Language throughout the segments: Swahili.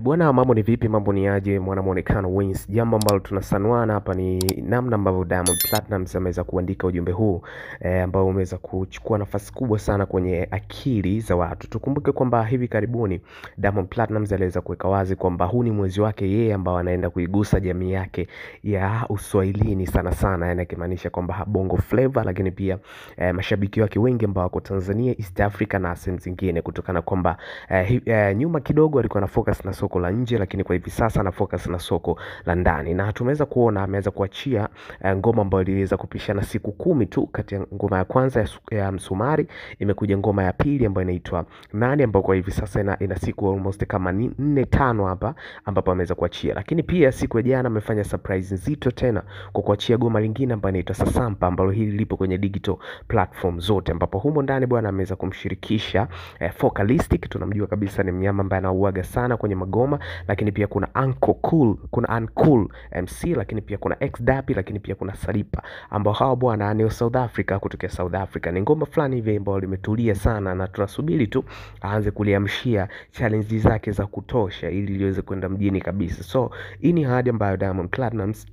Bwana, mambo ni vipi? Mambo ni aje? Mwana muonekano Wins. Jambo ambalo tunasanuana hapa ni namna ambavyo Diamond Platnumz ameweza kuandika ujumbe huu ambao umeweza kuchukua nafasi kubwa sana kwenye akili za watu. Tukumbuke kwamba hivi karibuni Diamond Platnumz aliweza kuweka wazi kwamba huu ni mwezi wake yeye ambao anaenda kuigusa jamii yake ya Uswahilini sana sana, yani akimaanisha kwamba Bongo Flava, lakini pia mashabiki wake wengi ambao wako Tanzania, East Africa na sehemu zingine, kutokana kwamba nyuma kidogo alikuwa na focus na soko la nje, lakini kwa hivi sasa na focus na soko la ndani, na tumeweza kuona ameweza kuachia ngoma ambayo iliweza kupishana siku 10 tu. Kati ya ngoma ya kwanza ya Msumari imekuja ngoma ya pili ambayo inaitwa Nani, ambayo kwa hivi sasa ina siku almost kama 4-5 hapa ambapo ameweza kuachia. Lakini pia siku ya jana amefanya surprise nzito tena kwa kuachia goma lingine ambayo inaitwa Sasampa, ambalo hili lipo kwenye digital platform zote, ambapo humo ndani bwana ameweza kumshirikisha Focalistic. Tunamjua kabisa ni mnyama ambaye anauaga sana kwenye magoma, lakini pia kuna Uncool MC, lakini pia kuna X Dappy, lakini pia kuna Salipa, ambao hao bwana ni South Africa, kutokea South Africa. Ni ngoma fulani hivi ambao limetulia sana, na tunasubiri tu aanze kuliamshia challenge zake za kutosha ili liweze kwenda mjini kabisa. So hii ni ahadi ambayo Diamond Platnumz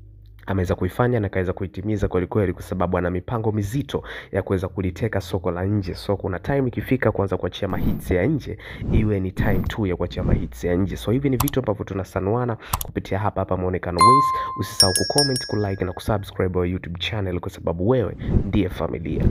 ameweza kuifanya na kaweza kuitimiza kweli kweli, kwa sababu ana mipango mizito ya kuweza kuliteka soko la nje. So kuna time ikifika kuanza kuachia mahits ya nje, iwe ni time tu ya kuachia mahits ya nje. So hivi ni vitu ambavyo tunasanuana kupitia hapa Muonekano Wins. Usisahau kucomment, kulike na kusubscribe our YouTube channel, kwa sababu wewe ndiye familia.